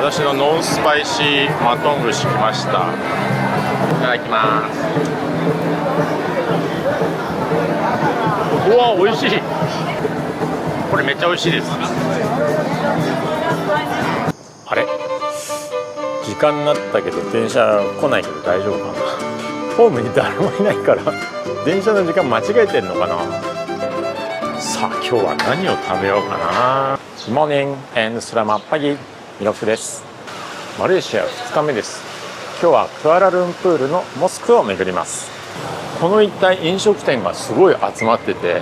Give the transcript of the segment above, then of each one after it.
私のノンスパイシーマトン串来ました。いただきます。うわ、美味しい。これめっちゃ美味しいです。あれ、時間になったけど電車来ないけど大丈夫かな。ホームに誰もいないから電車の時間間違えてんのかな。さあ今日は何を食べようかな。モーニング&スラマッパギミロクです。マレーシア2日目です。今日はクアラルンプールのモスクを巡ります。この一帯飲食店がすごい集まってて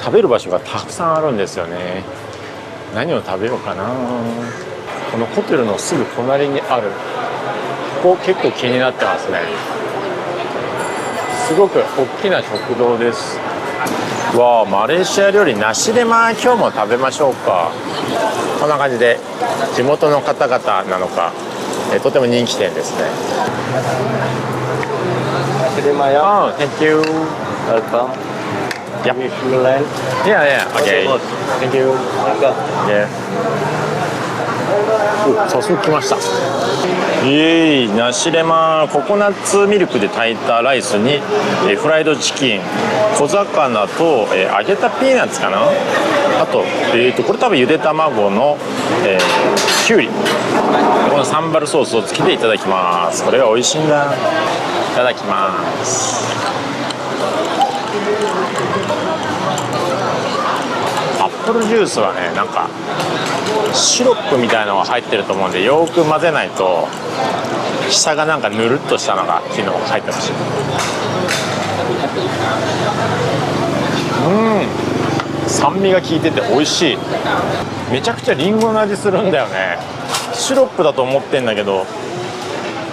食べる場所がたくさんあるんですよね。何を食べようかな。このホテルのすぐ隣にあるここ結構気になってますね。すごく大きな食堂です。わあ、マレーシア料理ナシレマ今日も食べましょうか。こんな感じで地元の方々なのかとても人気店ですね。ナシレマや。Oh, thank you. Welcome. Yep. Land. Yeah, yeah. Okay. Thank you. Yeah. お、早速来ました。イエーイ、ナシレマココナッツミルクで炊いたライスにフライドチキン、小魚と揚げたピーナッツかな。あと、これ多分ゆで卵の、きゅうり。このサンバルソースをつけていただきます。これが美味しいんだ。いただきます。アップルジュースはね、なんかシロップみたいなのが入ってると思うんでよく混ぜないと下がなんかぬるっとしたのが昨日入ってました。酸味が効いてて美味しい。めちゃくちゃリンゴの味するんだよね。シロップだと思ってんだけど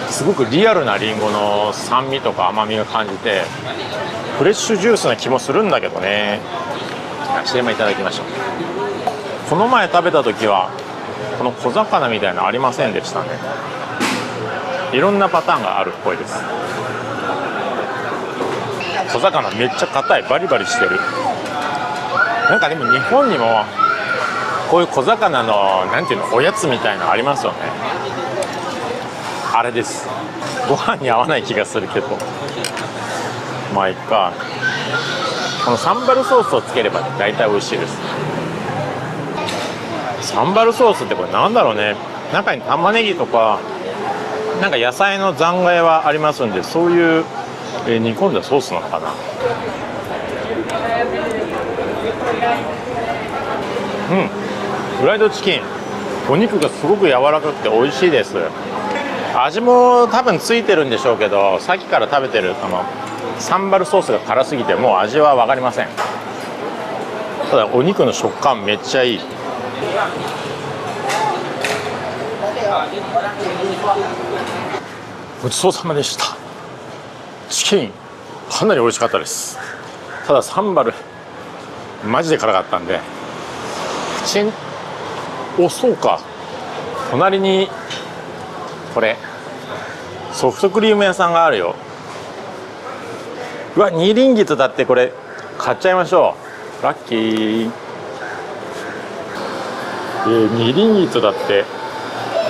すごくリアルなリンゴの酸味とか甘みが感じてフレッシュジュースな気もするんだけどね。ナシレマいただきましょう。この前食べた時はこの小魚みたいなのありませんでしたね。いろんなパターンがあるっぽいです。小魚めっちゃ硬い、バリバリしてる。なんかでも日本にもこういう小魚のなんていうのおやつみたいなのありますよね。あれです。ご飯に合わない気がするけどまあいっか。このサンバルソースをつければ大体美味しいです。サンバルソースってこれなんだろうね。中に玉ねぎとかなんか野菜の残骸はありますんでそういう、煮込んだソースなのかな。フライドチキンお肉がすごく柔らかくて美味しいです。味も多分ついてるんでしょうけどさっきから食べてるこのサンバルソースが辛すぎてもう味は分かりません。ただお肉の食感めっちゃいい。ごちそうさまでした。チキンかなり美味しかったです。ただサンバルマジで辛かったんでプチン。お、そうか、隣にこれソフトクリーム屋さんがあるよ。うわ、2リンギットだって。これ買っちゃいましょう。ラッキー。2リンギットだって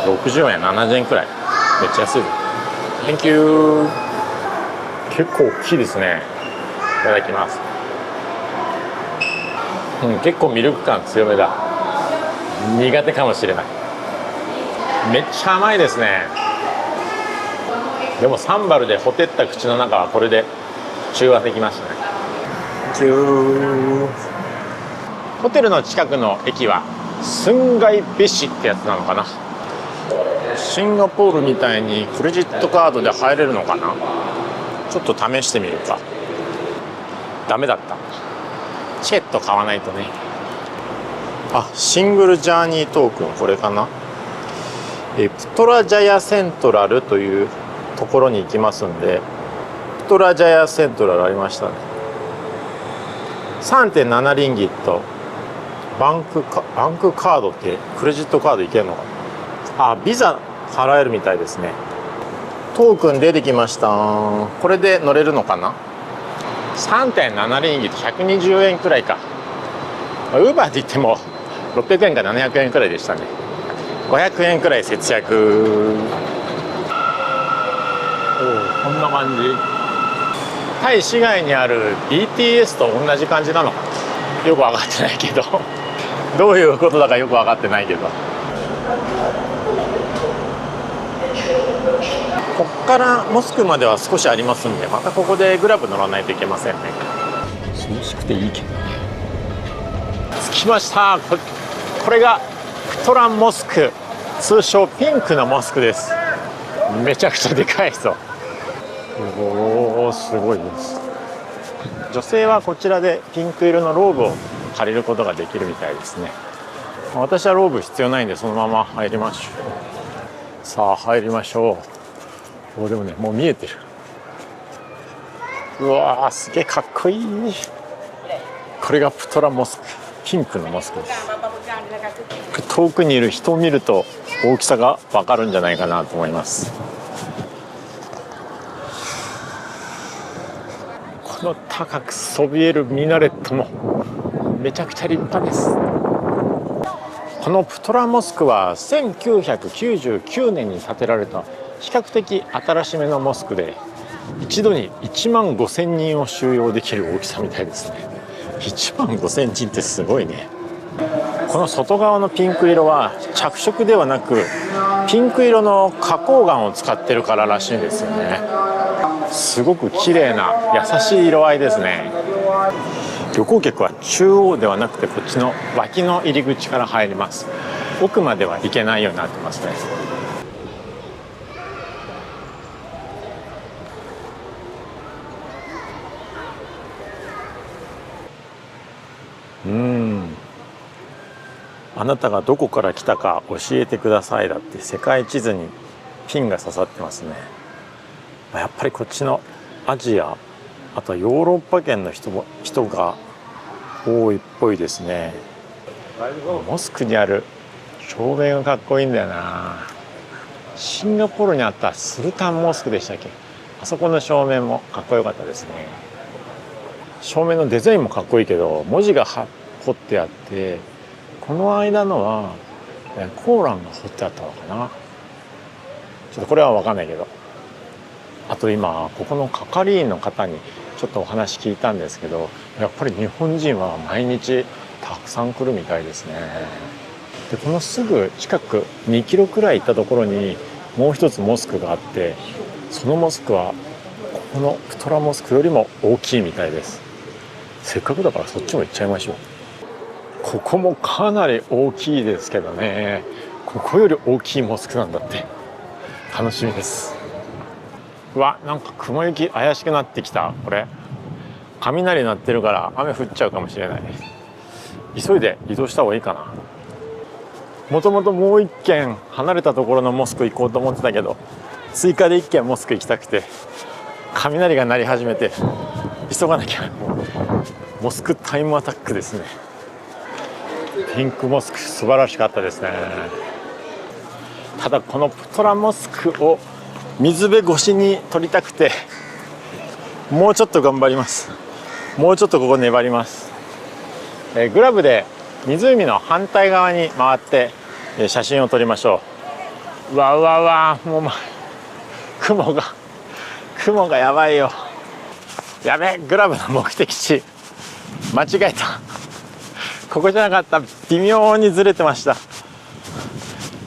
60円70円くらい。めっちゃ安い。 Thank you。 結構大きいですね。いただきます。結構ミルク感強めだ。苦手かもしれない。めっちゃ甘いですね。でもサンバルでほてった口の中はこれで中和できましたね。ホテルの近くの駅はスンガイベシってやつなのかな。シンガポールみたいにクレジットカードで入れるのかな。ちょっと試してみるか。ダメだった。チケット買わないとね。あ、シングルジャーニートークンこれかな。プトラジャヤセントラルというところに行きますんで、プトラジャヤセントラルありましたね。 3.7 リンギット。バンクカードってクレジットカードいけるのかな。あ、ビザ払えるみたいですね。トークン出てきました。これで乗れるのかな。 3.7 リンギット120円くらいか。ウーバーで言っても600円か700円くらいでしたね。500円くらい節約。こんな感じ。タイ市街にある BTS と同じ感じなの。よく分かってないけどどういうことだかよく分かってないけど、こっからモスクまでは少しありますんで、またここでグラブ乗らないといけませんね。涼しくていいけどね。着きました。これがプトランモスク、通称ピンクのモスクです。めちゃくちゃでかいぞ。おー、すごいです。女性はこちらでピンク色のローブを借りることができるみたいですね。私はローブ必要ないんでそのまま入りましょう。さあ入りましょう。でもね、もう見えてる。うわー、すげえかっこいい。これがプトラモスク、ピンクのモスクです。遠くにいる人を見ると大きさがわかるんじゃないかなと思います。この高くそびえるミナレットもめちゃくちゃ立派です。このプトラモスクは1999年に建てられた比較的新しめのモスクで、一度に1万5,000人を収容できる大きさみたいですね。1万5,000人ってすごいね。この外側のピンク色は着色ではなくピンク色の花崗岩を使ってるかららしいんですよね。すごく綺麗な優しい色合いですね。旅行客は中央ではなくてこっちの脇の入り口から入ります。奥までは行けないようになってますね。あなたがどこから来たか教えてくださいだって世界地図にピンが刺さってますね。やっぱりこっちのアジア、あとはヨーロッパ圏の人が多いっぽいですね。モスクにある照明がかっこいいんだよな。シンガポールにあったスルタンモスクでしたっけ。あそこの照明もかっこよかったですね。照明のデザインもかっこいいけど文字が彫ってあって、この間のはコーランが彫ってあったのかな。ちょっとこれは分かんないけど、あと今ここの係員の方にちょっとお話聞いたんですけど、やっぱり日本人は毎日たくさん来るみたいですね。でこのすぐ近く2キロくらい行ったところにもう一つモスクがあって、そのモスクはここのプトラモスクよりも大きいみたいです。せっかくだからそっちも行っちゃいましょう。ここもかなり大きいですけどね。ここより大きいモスクなんだって。楽しみです。うわ、なんか雲行き怪しくなってきた。これ雷鳴ってるから雨降っちゃうかもしれない。急いで移動した方がいいかな。もともともう一軒離れたところのモスク行こうと思ってたけど、追加で一軒モスク行きたくて雷が鳴り始めて急がなきゃ。モスクタイムアタックですね。ピンクモスク素晴らしかったですね。ただこのプトラモスクを水辺越しに撮りたくて、もうちょっと頑張ります。もうちょっとここ粘ります。グラブで湖の反対側に回って写真を撮りましょう。うわうわうわ、もう雲がやばいよ。やべえ、グラブの目的地間違えた。ここじゃなかった。微妙にずれてました。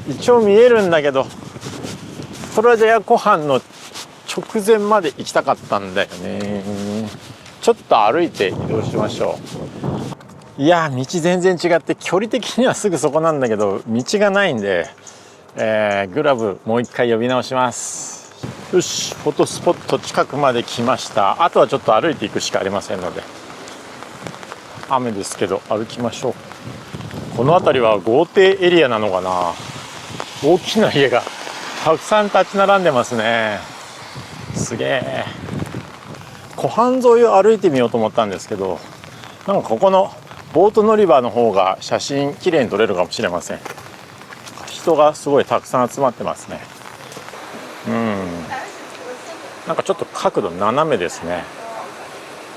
一応見えるんだけど、トラジャヤ湖畔の直前まで行きたかったんだよね。ちょっと歩いて移動しましょう。いや、道全然違って距離的にはすぐそこなんだけど道がないんで、グラブもう一回呼び直します。よし、フォトスポット近くまで来ました。あとはちょっと歩いていくしかありませんので、雨ですけど歩きましょう。この辺りは豪邸エリアなのかな。大きな家がたくさん立ち並んでますね。すげえ。湖畔沿いを歩いてみようと思ったんですけど、なんかここのボート乗り場の方が写真きれいに撮れるかもしれません。人がすごいたくさん集まってますね。なんかちょっと角度斜めですね。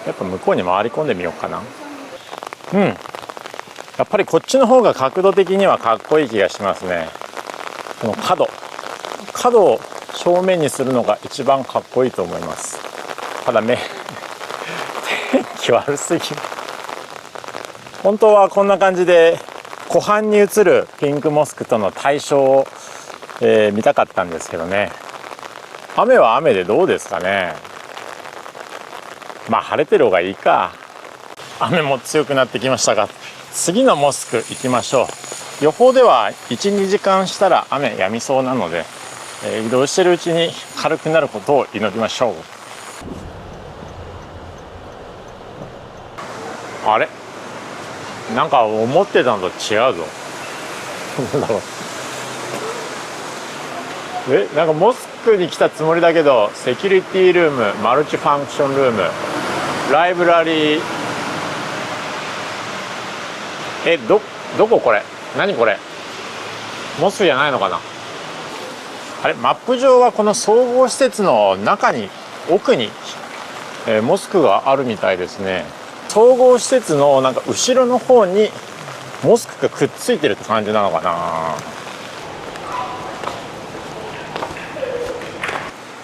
やっぱ向こうに回り込んでみようかな。やっぱりこっちの方が角度的にはかっこいい気がしますね。この角を正面にするのが一番かっこいいと思います。ただ天気悪すぎる。本当はこんな感じで湖畔に映るピンクモスクとの対照を、見たかったんですけどね。雨は雨でどうですかね。まあ晴れてる方がいいか。雨も強くなってきましたが、次のモスク行きましょう。予報では 1,2 時間したら雨止みそうなので、移動してるうちに軽くなることを祈りましょう。あれ、なんか思ってたのと違うぞ。なんだろう。なんかモスクに来たつもりだけど、セキュリティルーム、マルチファンクションルーム、ライブラリー、どここれ、何これ、モスクじゃないのかな。あれ、マップ上はこの総合施設の中に、奥に、モスクがあるみたいですね。総合施設のなんか後ろの方にモスクがくっついてるって感じなのかな。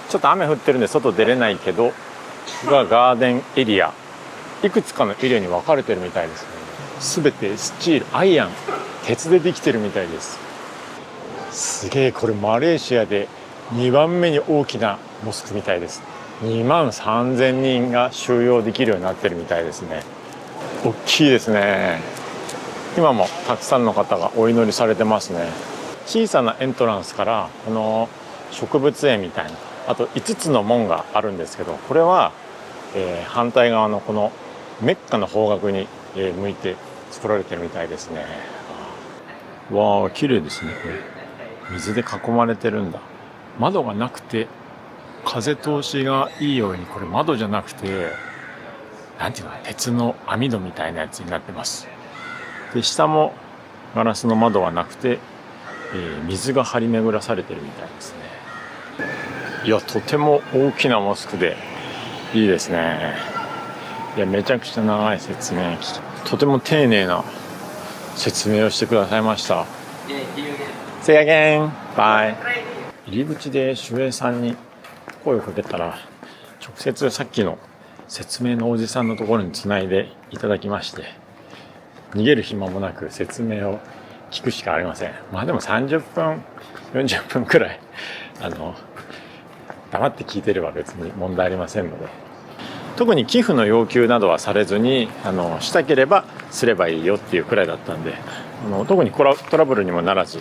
ちょっと雨降ってるんで外出れないけど、ここがガーデンエリア、いくつかのエリアに分かれてるみたいですね。すべてスチール、アイアン、鉄でできてるみたいです。すげえ、これマレーシアで2番目に大きなモスクみたいです。23,000人が収容できるようになってるみたいですね。大きいですね。今もたくさんの方がお祈りされてますね。小さなエントランスからこの植物園みたいな、あと5つの門があるんですけど、これは、反対側のこのメッカの方角に、向いて作られてるみたいですね。わあ、綺麗ですね。これ水で囲まれてるんだ。窓がなくて風通しがいいように、これ窓じゃなくてなんていうの、鉄の網戸みたいなやつになってます。で、下もガラスの窓はなくて、水が張り巡らされてるみたいですね。いや、とても大きなモスクでいいですね。いや、めちゃくちゃ長い説明、とても丁寧な説明をしてくださいました。See you again. Bye. 入り口で守衛さんに声をかけたら、直接さっきの説明のおじさんのところにつないでいただきまして、逃げる暇もなく説明を聞くしかありません。まあでも30分40分くらい黙って聞いてれば別に問題ありませんので、特に寄付の要求などはされずに、したければすればいいよっていうくらいだったんで、特にトラブルにもならず、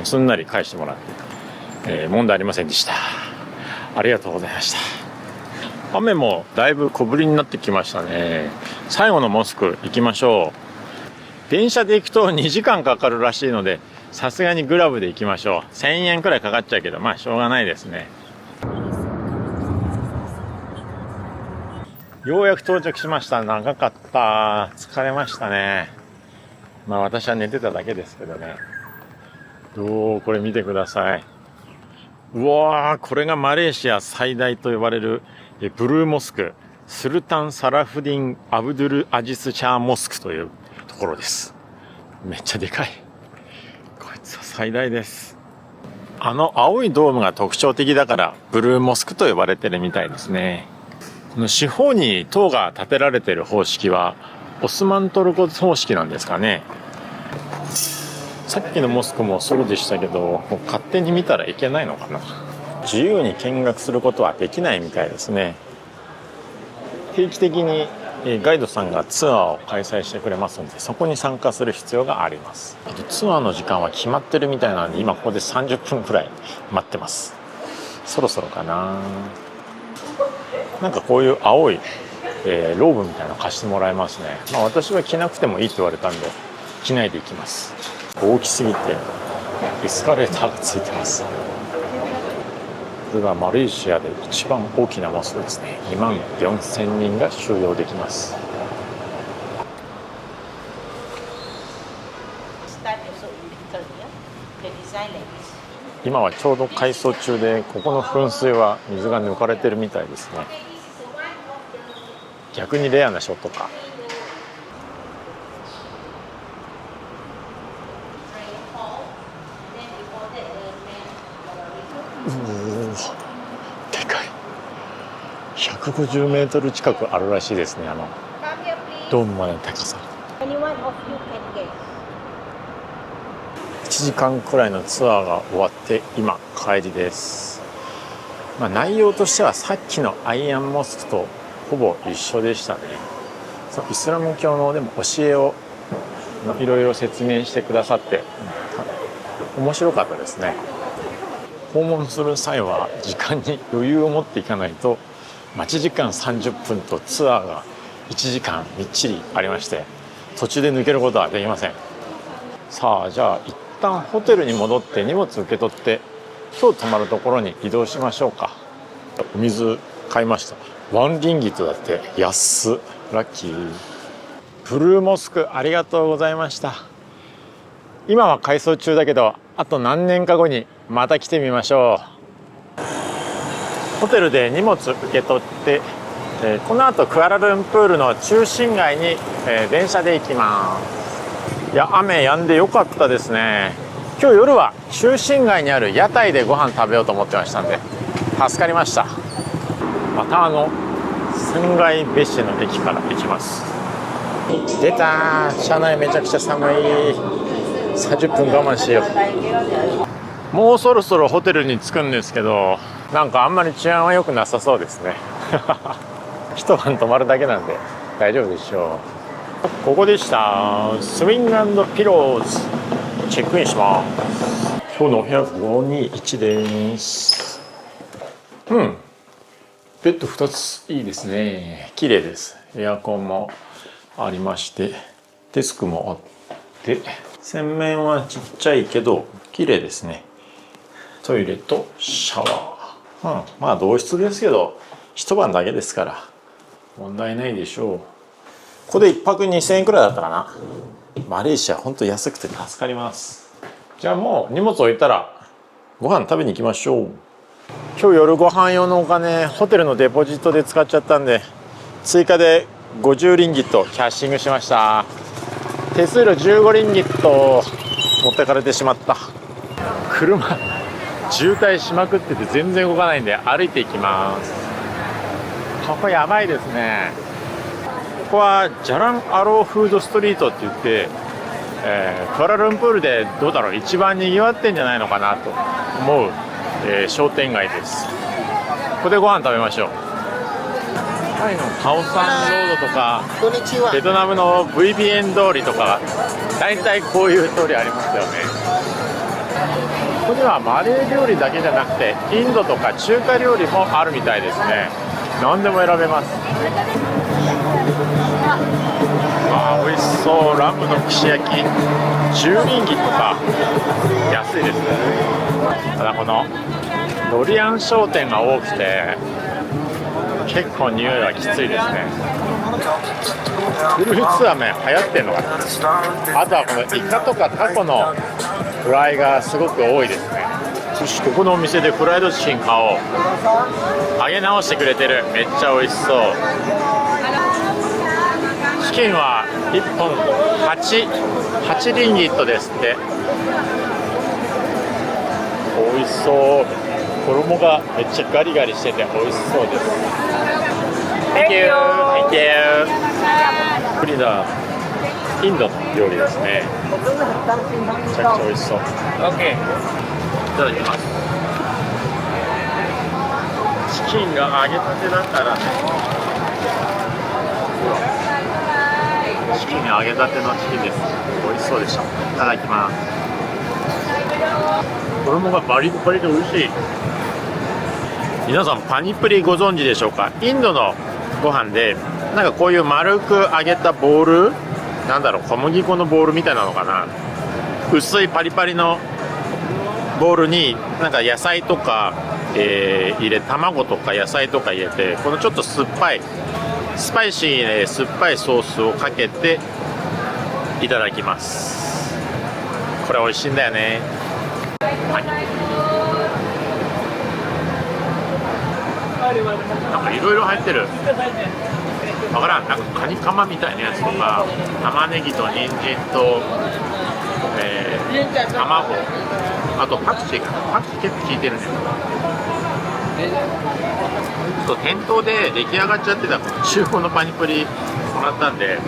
すんなり返してもらって、問題ありませんでした。ありがとうございました。雨もだいぶ小降りになってきましたね。最後のモスク行きましょう。電車で行くと2時間かかるらしいので、さすがにグラブで行きましょう。1000円くらいかかっちゃうけど、まあしょうがないですね。ようやく到着しました。長かった。疲れましたね。まあ私は寝てただけですけどね。これ見てください。うわー、これがマレーシア最大と呼ばれるブルーモスク、スルタン・サラフディン・アブドゥル・アジス・チャーモスクというところです。めっちゃでかい。こいつは最大です。青いドームが特徴的だからブルーモスクと呼ばれてるみたいですね。この四方に塔が建てられている方式はオスマントルコ方式なんですかね。さっきのモスクもそうでしたけど、もう勝手に見たらいけないのかな。自由に見学することはできないみたいですね。定期的にガイドさんがツアーを開催してくれますので、そこに参加する必要があります。ツアーの時間は決まってるみたいなので、今ここで30分くらい待ってます。そろそろかな。なんかこういう青い、ローブみたいなの貸してもらえますね。まあ私は着なくてもいいって言われたんで着ないで行きます。大きすぎてエスカレーターがついてます。これがマレーシアで一番大きなモスクですね。24,000人が収容できます。今はちょうど改装中で、ここの噴水は水が抜かれてるみたいですね。逆にレアなショットか。でかい。150メートル近くあるらしいですね、ドームまでの高さ。1時間くらいのツアーが終わって今帰りです。内容としてはさっきのアイアンモスクとほぼ一緒でしたね。イスラム教のでも教えをいろいろ説明してくださって面白かったですね。訪問する際は時間に余裕を持っていかないと、待ち時間30分とツアーが1時間みっちりありまして、途中で抜けることはできません。さあ、じゃあ一旦ホテルに戻って荷物受け取って今日泊まるところに移動しましょうか。お水買いました。ワンリンギットだって。安っ、ラッキー。ブルーモスクありがとうございました。今は改装中だけど、あと何年か後にまた来てみましょう。ホテルで荷物受け取って、この後クアラルンプールの中心街に、電車で行きます。いや、雨止んでよかったですね。今日夜は中心街にある屋台でご飯食べようと思ってましたんで助かりました。また仙台別市の駅から行きます。出たー、車内めちゃくちゃ寒い。30分我慢しよう。もうそろそろホテルに着くんですけど、なんかあんまり治安は良くなさそうですね。一晩泊まるだけなんで大丈夫でしょう。ここでした。スウィング&ピローズチェックインします。今日のお部屋521です。ベッド2ついいですね。綺麗です。エアコンもありまして、デスクもあって、洗面はちっちゃいけど綺麗ですね。トイレとシャワー。まあ同室ですけど一晩だけですから問題ないでしょう。ここで1泊2000円くらいだったかな。マレーシアほんと安くて助かります。じゃあもう荷物置いたらご飯食べに行きましょう。今日夜ご飯用のお金ホテルのデポジットで使っちゃったんで、追加で50リンギットキャッシングしました。手数料15リンギット持ってかれてしまった。車渋滞しまくってて全然動かないんで歩いていきます。ここやばいですね。ここはジャランアローフードストリートって言って、クアラルンプールでどうだろう、一番にぎわってんじゃないのかなと思う、商店街です。ここでご飯食べましょう。タイのカオサンロードとかベトナムの VBN 通りとか、大体こういう通りありますよね。ここにはマレー料理だけじゃなくてインドとか中華料理もあるみたいですね。何でも選べます。美味しそう。ラムの串焼き10リンギとか安いですね。ただこのドリアン商店が多くて結構匂いはきついですね。フルーツ飴流行ってんのかな。あとはこのイカとかタコのフライがすごく多いですね。よし、ここのお店でフライドチキン買おう。揚げ直してくれてる。めっちゃ美味しそう。チキンは1本8リンギットですって。美味しそう。衣がめっちゃガリガリしてて美味しそうです。Thank you. Thank you. これだ、インドの料理ですね。めちゃくちゃ美味しそう。OK。いただきます。チキンが揚げたてだからね。チキン揚げたてのチキンです。美味しそうでした。いただきます。衣がバリバリで美味しい。皆さんパニプリご存知でしょうか。インドのご飯でなんかこういう丸く揚げたボール、なんだろう、小麦粉のボールみたいなのかな。薄いパリパリのボールになんか野菜とか、卵とか野菜とか入れて、このちょっと酸っぱいスパイシーで酸っぱいソースをかけていただきます。これ美味しいんだよね。はい、なんかいろいろ入ってる。わからん、なんかカニカマみたいなやつとか、玉ねぎと人参と、卵、あとパクチーかな、パクチー結構効いてるね。ちょっと店頭で出来上がっちゃってたこの中古のパニプリもらったんで、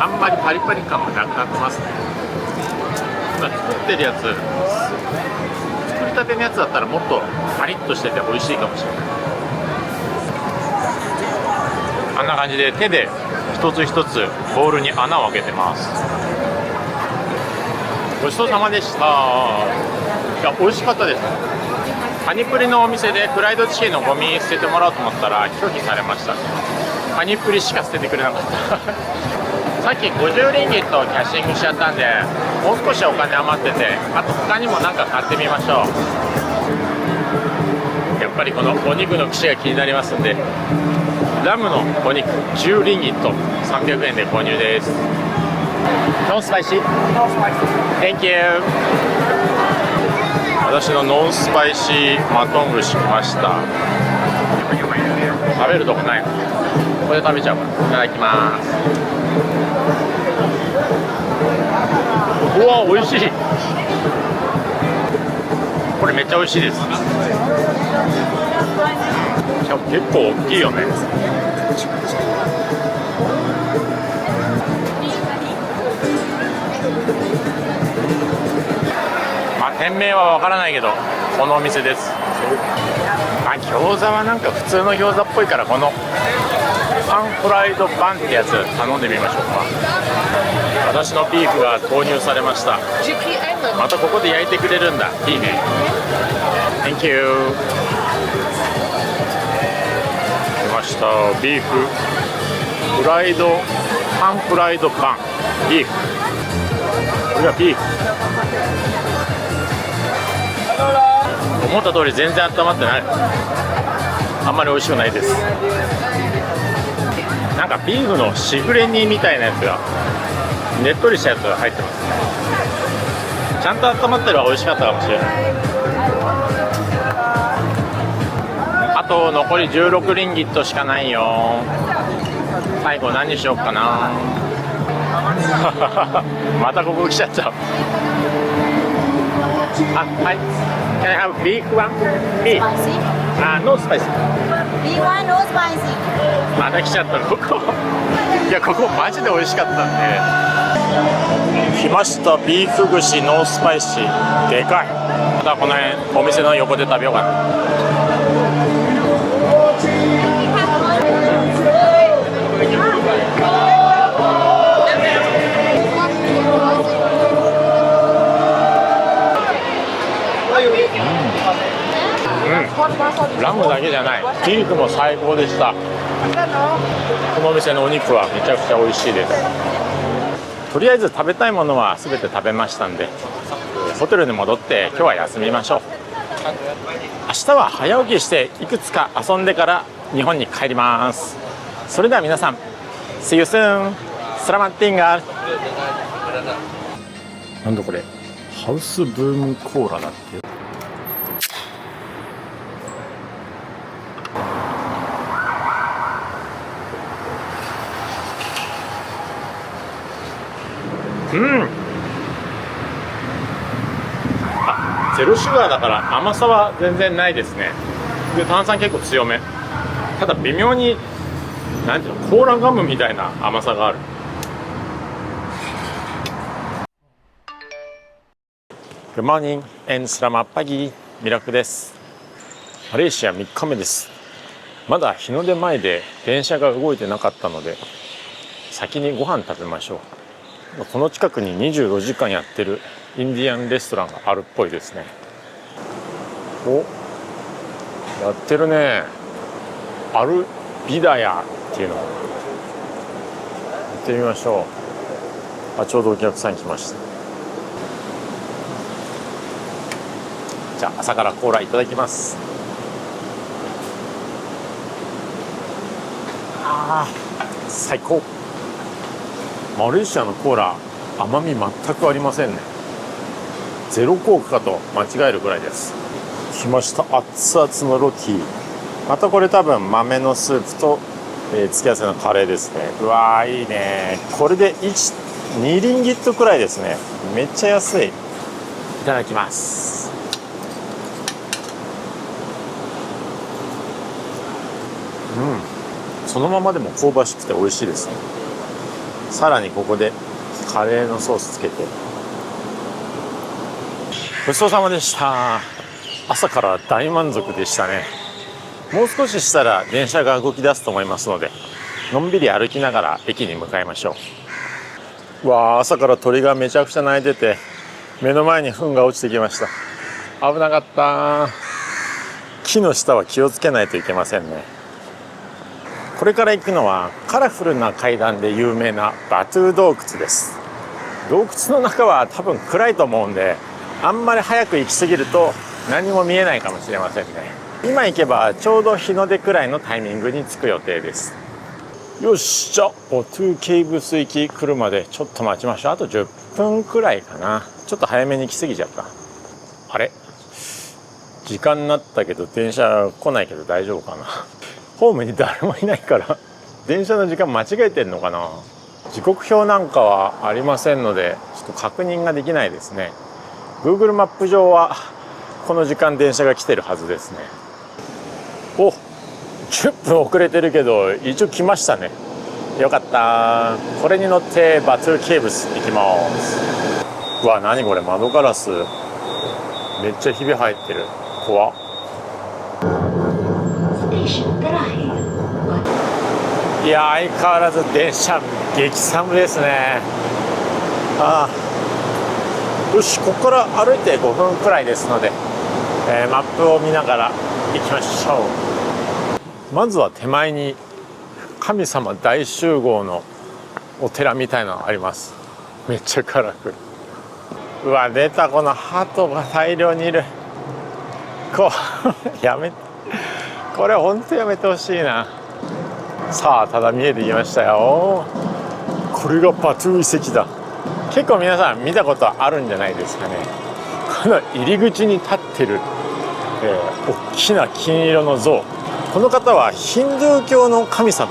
あんまりパリパリ感もなくなってますね。今作ってるやつ、作りたてのやつだったらもっとパリッとしてて美味しいかもしれない。あんな感じで手で一つ一つボウルに穴を開けてます。ごちそうさまでした。いや、美味しかったです。パニプリのお店でフライドチキンのゴミ捨ててもらおうと思ったら拒否されました。パニプリしか捨ててくれなかったさっき50リンギットをキャッシングしちゃったんで、もう少しお金余ってて、あと他にも何か買ってみましょう。やっぱりこのお肉の串が気になりますんで、ラムのお肉10リンギット300円で購入です。ノンスパイシー Thank you。 私のノンスパイシーマトン串来ました。食べるとこないの、ここで食べちゃうから。いただきます。うわ、美味しい。これめっちゃ美味しいです。しかも結構大きいよね。まあ店名はわからないけどこのお店です。まあ餃子はなんか普通の餃子っぽいから、このパンフライドバンってやつ頼んでみましょうか。私のビーフが投入されました。またここで焼いてくれるんだ、いいね。 Thank you。 来ました、ビーフフライドパンフライドバンビーフ。これがビーフ。思った通り全然温まってない。あんまり美味しくないです。なんかビーフのしぐれ煮みたいなやつが、ねっとりしたやつが入ってます。ちゃんと温まってれば美味しかったかもしれない。あと残り16リンギットしかないよ。最後何にしようかなまたここ来ちゃった。あ、はい。Can I have big one? Big. No spicy. Big one, no spicy. また来ちゃった、ここ。いや、ここマジで美味しかったんで。来ました、ビーフ串ノースパイシー。でかい。またこの辺、お店の横で食べようかな。ラムだけじゃない、ビーフも最高でした。このお店のお肉はめちゃくちゃ美味しいです。とりあえず食べたいものは全て食べましたんで、ホテルに戻って今日は休みましょう。明日は早起きしていくつか遊んでから日本に帰ります。それでは皆さん See you soon。 スラマッティンガー。なんだこれ、ハウスブームコーラだって。あ、ゼロシュガーだから甘さは全然ないですね。で、炭酸結構強め。ただ微妙になんていうの、コーラガムみたいな甘さがある。Good morning and selamat pagi。ミラクです。マレーシア3日目です。まだ日の出前で電車が動いてなかったので、先にご飯食べましょう。この近くに24時間やってるインディアンレストランがあるっぽいですね。お、やってるね。アルビダヤっていうのを行ってみましょう。あ、ちょうどお客さん来ました。じゃあ朝からコーラいただきます。あー、最高。マレーシアのコーラ、甘み全くありませんね。ゼロコークかと間違えるぐらいです。来ました、熱々のロティ。またこれ多分豆のスープと、付け合わせのカレーですね。うわー、いいね。これで2リンギットくらいですね。めっちゃ安い。いただきます。そのままでも香ばしくて美味しいですね。さらにここでカレーのソースつけて。ごちそうさまでした。朝から大満足でしたね。もう少ししたら電車が動き出すと思いますので、のんびり歩きながら駅に向かいましょう。わあ、朝から鳥がめちゃくちゃ鳴いてて、目の前に糞が落ちてきました。危なかった。木の下は気をつけないといけませんね。これから行くのはカラフルな階段で有名なバトゥー洞窟です。洞窟の中は多分暗いと思うんで、あんまり早く行き過ぎると何も見えないかもしれませんね。今行けばちょうど日の出くらいのタイミングに着く予定です。よし、じゃあバトゥーケイブス行き来るまでちょっと待ちましょう。あと10分くらいかな。ちょっと早めに来すぎちゃった。あれ、時間になったけど電車来ないけど大丈夫かな。ホームに誰もいないから電車の時間間違えてんのかな。時刻表なんかはありませんのでちょっと確認ができないですね。 Google マップ上はこの時間電車が来てるはずですね。お、10分遅れてるけど一応来ましたね。よかった。これに乗ってバトゥーケーブス行きます。うわ、何これ、窓ガラスめっちゃひび入ってる。怖っ。いや、相変わらず電車激寒ですね。ああ、よし、ここから歩いて5分くらいですので、マップを見ながら行きましょう。まずは手前に神様大集合のお寺みたいなのあります。めっちゃカラフル。うわ、出た、この鳩が大量にいる。こうやめて、これほんとやめてほしいな。さあ、ただ見えてきましたよ。これがバトゥー遺跡だ。結構皆さん見たことあるんじゃないですかね。この入り口に立ってる、大きな金色の像。この方はヒンドゥー教の神様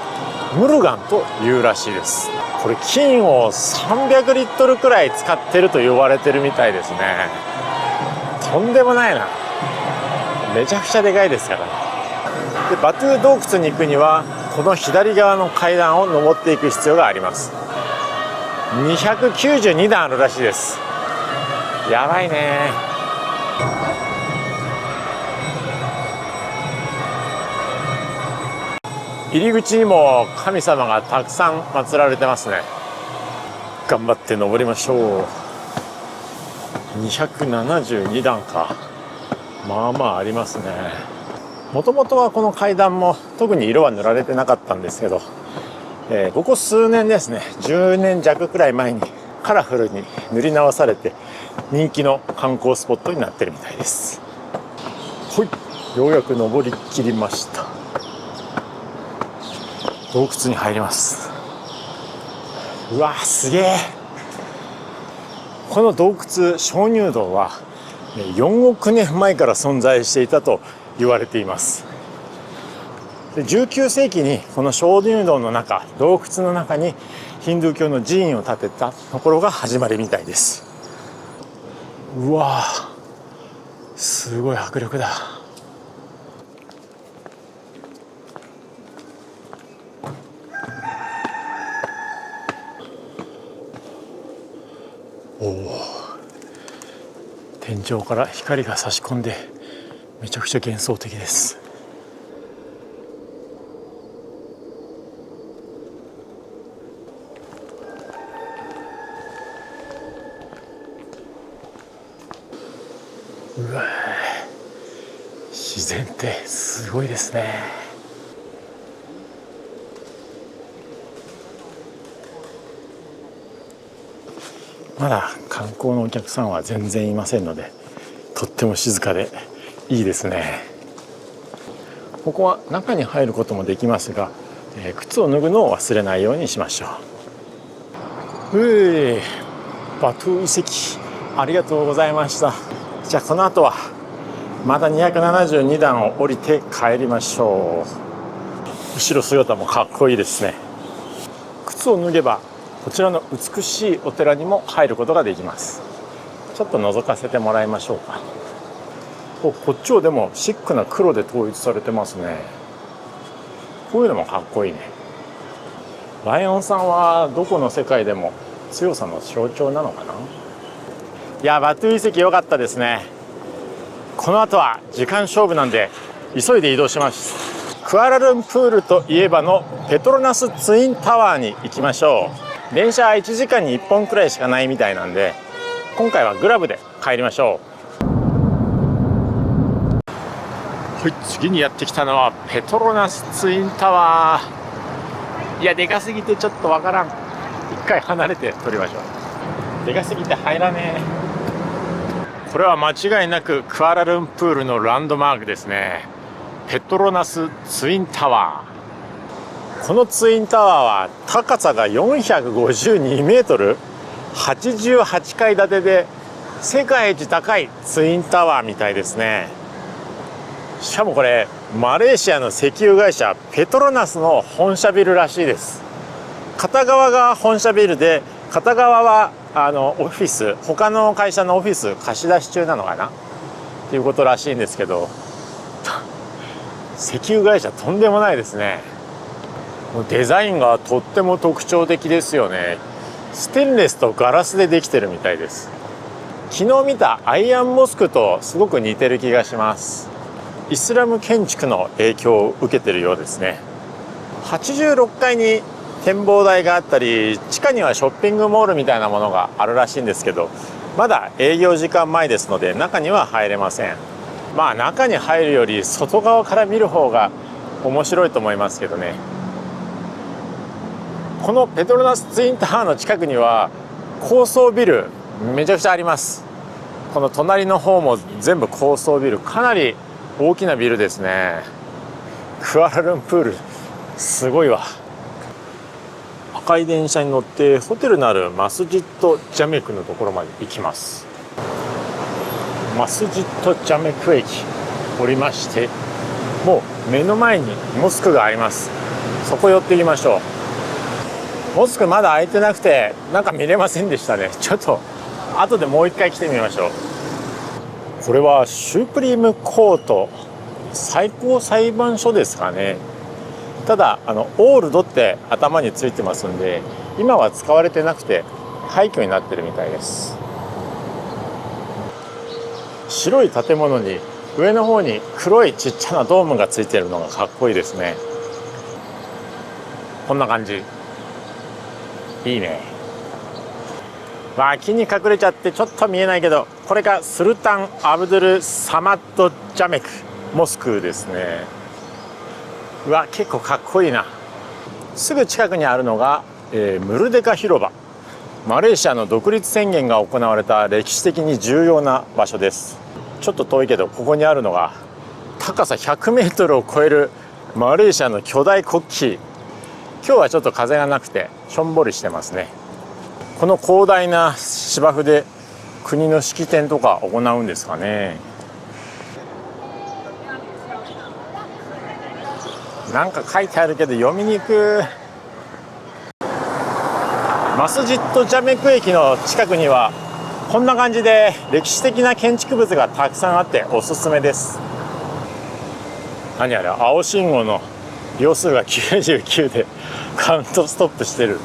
ムルガンというらしいです。これ金を300リットルくらい使ってると言われてるみたいですね。とんでもないな。めちゃくちゃでかいですからね。でバトゥー洞窟に行くにはこの左側の階段を登っていく必要があります。292段あるらしいです。やばいね。入り口にも神様がたくさん祀られてますね。頑張って登りましょう。272段か。まあまあありますね。もともとはこの階段も特に色は塗られてなかったんですけど、ここ数年ですね、10年弱くらい前にカラフルに塗り直されて人気の観光スポットになってるみたいです。ほい、ようやく登りきりました。洞窟に入ります。うわ、すげえ。この洞窟鍾乳洞は4億年前から存在していたと言われています。で19世紀にこの鍾乳洞の中、洞窟の中にヒンドゥー教の寺院を建てたところが始まりみたいです。うわ、すごい迫力だ。おお、天井から光が差し込んでめちゃくちゃ幻想的です。うわ、自然ってすごいですね。まだ観光のお客さんは全然いませんので、とっても静かでいいですね。ここは中に入ることもできますが、靴を脱ぐのを忘れないようにしましょう。バトゥー遺跡ありがとうございました。じゃあこの後はまた272段を降りて帰りましょう。後ろ姿もかっこいいですね。靴を脱げばこちらの美しいお寺にも入ることができます。ちょっと覗かせてもらいましょうか。こっちはでもシックな黒で統一されてますね。こういうのもかっこいいね。ライオンさんはどこの世界でも強さの象徴なのかな。いや、バトゥ遺跡良かったですね。この後は時間勝負なんで急いで移動します。クアラルンプールといえばのペトロナスツインタワーに行きましょう。電車は1時間に1本くらいしかないみたいなんで、今回はグラブで帰りましょう。はい、次にやってきたのはペトロナスツインタワー。いや、でかすぎてちょっとわからん。一回離れて撮りましょう。でかすぎて入らねえ。これは間違いなくクアラルンプールのランドマークですね。ペトロナスツインタワー。このツインタワーは高さが452メートル、88階建てで世界一高いツインタワーみたいですね。しかもこれマレーシアの石油会社ペトロナスの本社ビルらしいです。片側が本社ビルで、片側はオフィス、他の会社のオフィス貸し出し中なのかなっていうことらしいんですけど、石油会社とんでもないですね。もうデザインがとっても特徴的ですよね。ステンレスとガラスでできてるみたいです。昨日見たアイアンモスクとすごく似てる気がします。イスラム建築の影響を受けてるようですね。86階に展望台があったり、地下にはショッピングモールみたいなものがあるらしいんですけど、まだ営業時間前ですので中には入れません。まあ中に入るより外側から見る方が面白いと思いますけどね。このペトロナスツインタワーの近くには高層ビルめちゃくちゃあります。この隣の方も全部高層ビル、かなり大きなビルですね。クアラルンプールすごいわ。赤い電車に乗ってホテルのあるマスジットジャメクのところまで行きます。マスジットジャメク駅降りまして、もう目の前にモスクがあります。そこ寄っていきましょう。モスクまだ開いてなくてなんか見れませんでしたね。ちょっと後でもう一回来てみましょう。これはシュープリームコート最高裁判所ですかね。ただオールドって頭についてますんで、今は使われてなくて廃墟になってるみたいです。白い建物に上の方に黒いちっちゃなドームがついてるのがかっこいいですね。こんな感じ、いいね。まあ木に隠れちゃってちょっと見えないけど、これがスルタン・アブドゥル・サマッド・ジャメクモスクですね。うわ、結構かっこいいな。すぐ近くにあるのが、ムルデカ広場。マレーシアの独立宣言が行われた歴史的に重要な場所です。ちょっと遠いけど、ここにあるのが高さ100メートルを超えるマレーシアの巨大国旗。今日はちょっと風がなくてしょんぼりしてますね。この広大な芝生で国の式典とか行うんですかね。なんか書いてあるけど読みにくい。マスジットジャメク駅の近くにはこんな感じで歴史的な建築物がたくさんあっておすすめです。何あれ、青信号の秒数が99でカウントストップしてる。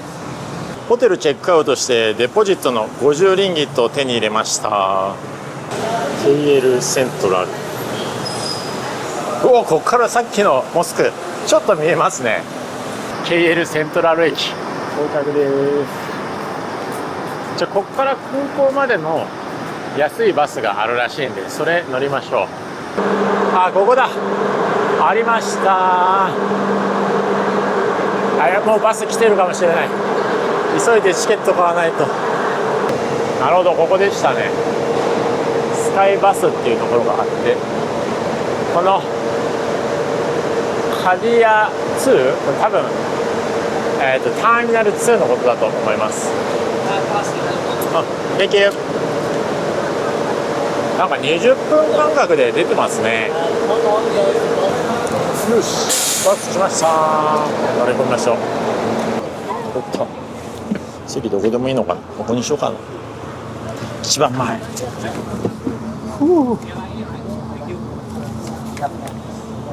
ホテルチェックアウトしてデポジットの50リンギットを手に入れました。 KL セントラル。おお、ここからさっきのモスクちょっと見えますね。 KL セントラル駅到着です。じゃあここから空港までの安いバスがあるらしいんで、それ乗りましょう。あ、ここだ、ありました。もうバス来てるかもしれない。急いでチケット買わないと。なるほど、ここでしたね。スカイバスっていうところがあって、このカディア2、多分、ターミナル2のことだと思います。あ、Thank you。なんか20分間隔で出てますね。よし、バス来ました。乗り込みましょう。おっと、席どこでもいいのかな。ここにしようかな。一番前。ふう。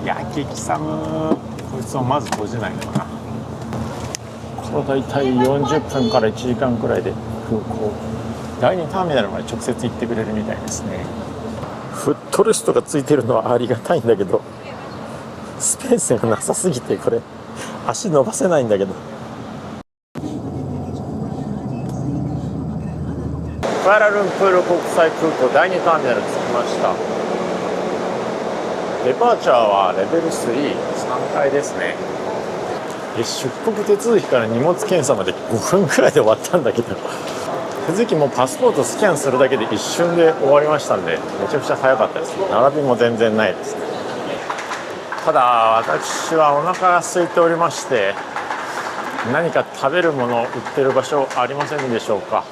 いや、激寒。こいつをまず閉じないのかな。これ大体40分から1時間くらいで空港第2ターミナルまで直接行ってくれるみたいですね。フットレストがついてるのはありがたいんだけど、スペースがなさすぎてこれ足伸ばせないんだけど。クアラルンプール国際空港第2ターミナル着きました。デパーチャーはレベル3、3階ですね。出国手続きから荷物検査まで5分くらいで終わったんだけど、手続きもパスポートスキャンするだけで一瞬で終わりましたんで、めちゃくちゃ早かったです。並びも全然ないですね。ただ私はお腹が空いておりまして、何か食べるもの売ってる場所ありませんでしょうか。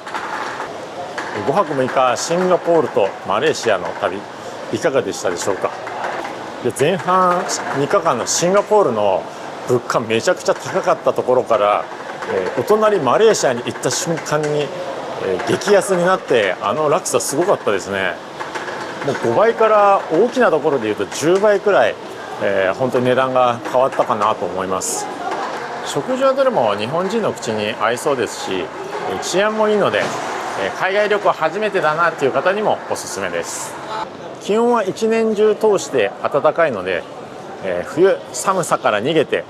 5泊6日シンガポールとマレーシアの旅いかがでしたでしょうか。で前半3日間のシンガポールの物価めちゃくちゃ高かったところから、お隣マレーシアに行った瞬間に、激安になって、落差すごかったですね。もう5倍から大きなところでいうと10倍くらい、本当に値段が変わったかなと思います。食事はどれも日本人の口に合いそうですし、治安もいいので、海外旅行初めてだなっていう方にもおすすめです。気温は一年中通して暖かいので、冬寒さから逃げて、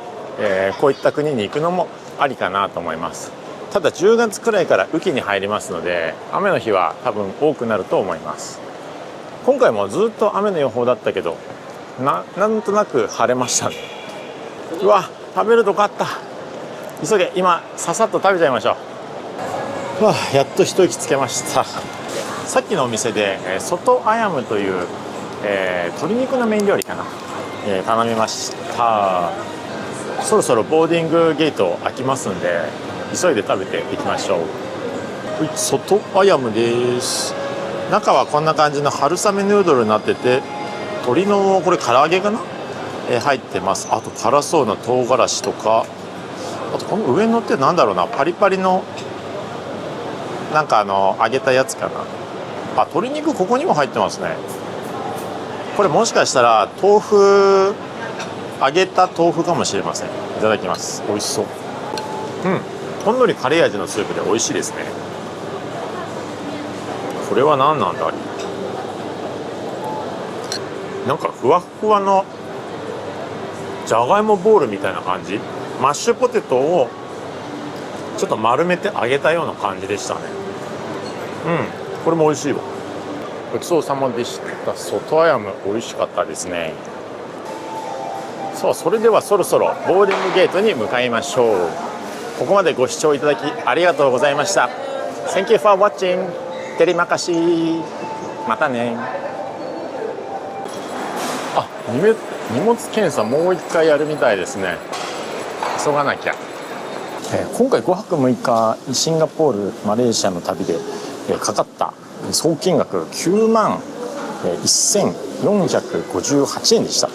こういった国に行くのもありかなと思います。ただ10月くらいから雨季に入りますので、雨の日は多分多くなると思います。今回もずっと雨の予報だったけど、なんとなく晴れましたね。うわ、食べるとこあった。急げ、今ささっと食べちゃいましょう。わあ、やっと一息つけました。さっきのお店でソトアヤムという、鶏肉のメイン料理かな、頼みました。そろそろボーディングゲート開きますんで、急いで食べていきましょう。ソトアヤムです。中はこんな感じの春雨ヌードルになってて、鶏のこれ唐揚げかな、入ってます。あと辛そうな唐辛子とか、あとこの上に乗ってなんだろうな、パリパリのなんか揚げたやつかな。あ、鶏肉ここにも入ってますね。これもしかしたら豆腐、揚げた豆腐かもしれません。いただきます。美味しそう。ほんのりカレー味のスープで美味しいですね。これは何なんだ。なんかふわふわのじゃがいもボールみたいな感じ。マッシュポテトをちょっと丸めて揚げたような感じでしたね。これも美味しいわ。ごちそうさまでした。ソトアヤム美味しかったですね。それではそろそろボーディングゲートに向かいましょう。ここまでご視聴いただきありがとうございました。 Thank you for watching。 テリマカシー。またね。荷物検査もう一回やるみたいですね。急がなきゃ。今回5泊6日シンガポールマレーシアの旅でかかった総金額9万1458円でした。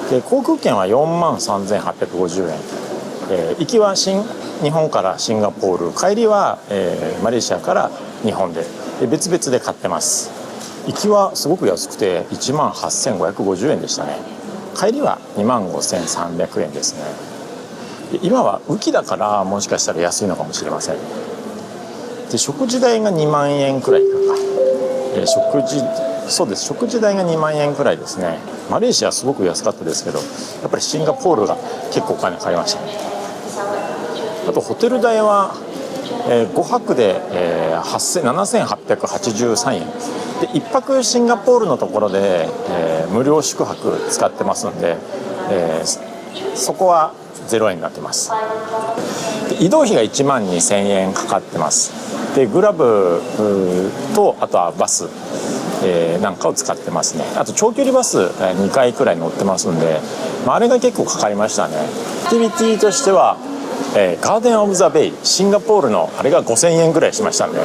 で航空券は4万3850円、行きは日本からシンガポール、帰りは、マレーシアから日本で別々で買ってます。行きはすごく安くて1万8550円でしたね。帰りは2万5300円ですね。で今は雨季だからもしかしたら安いのかもしれません。で食事代が2万円くらいかな、そうです、食事代が2万円くらいですね。マレーシアはすごく安かったですけど、やっぱりシンガポールが結構お金かかりましたね。あとホテル代は、5泊で、7883円で、1泊シンガポールのところで、無料宿泊使ってますので、そこは0円になってます。で移動費が1万2000円かかってます。でグラブとあとはバス、なんかを使ってますね。あと長距離バス2回くらい乗ってますんで、あれが結構かかりましたね。アクティビティとしては、ガーデン・オブ・ザ・ベイシンガポールのあれが5000円ぐらいしましたんで、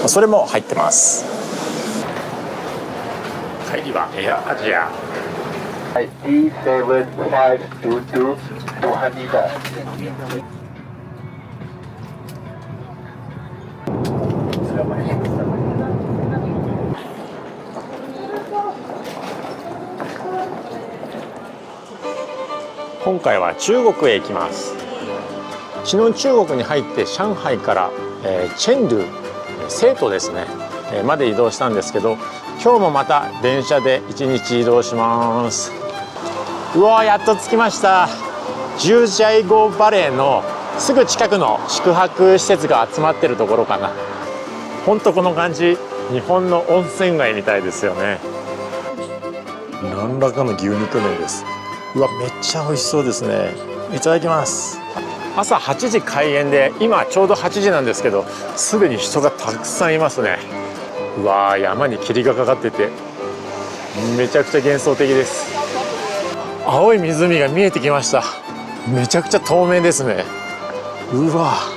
それも入ってます。帰りはエアアジア。E7522 Haneda。今回は中国へ行きます。昨日中国に入って上海から、チェンドゥ成都ですね、まで移動したんですけど、今日もまた電車で1日移動します。うわー、やっと着きました。ジュージャイゴーバレーのすぐ近くの宿泊施設が集まってるところかな。ほんとこの感じ、日本の温泉街みたいですよね。何らかの牛肉麺です。うわ、めっちゃ美味しそうですね。いただきます。朝8時開園で、今ちょうど8時なんですけど、すでに人がたくさんいますね。うわー、山に霧がかかっててめちゃくちゃ幻想的です。青い湖が見えてきました。めちゃくちゃ透明ですね。うわー、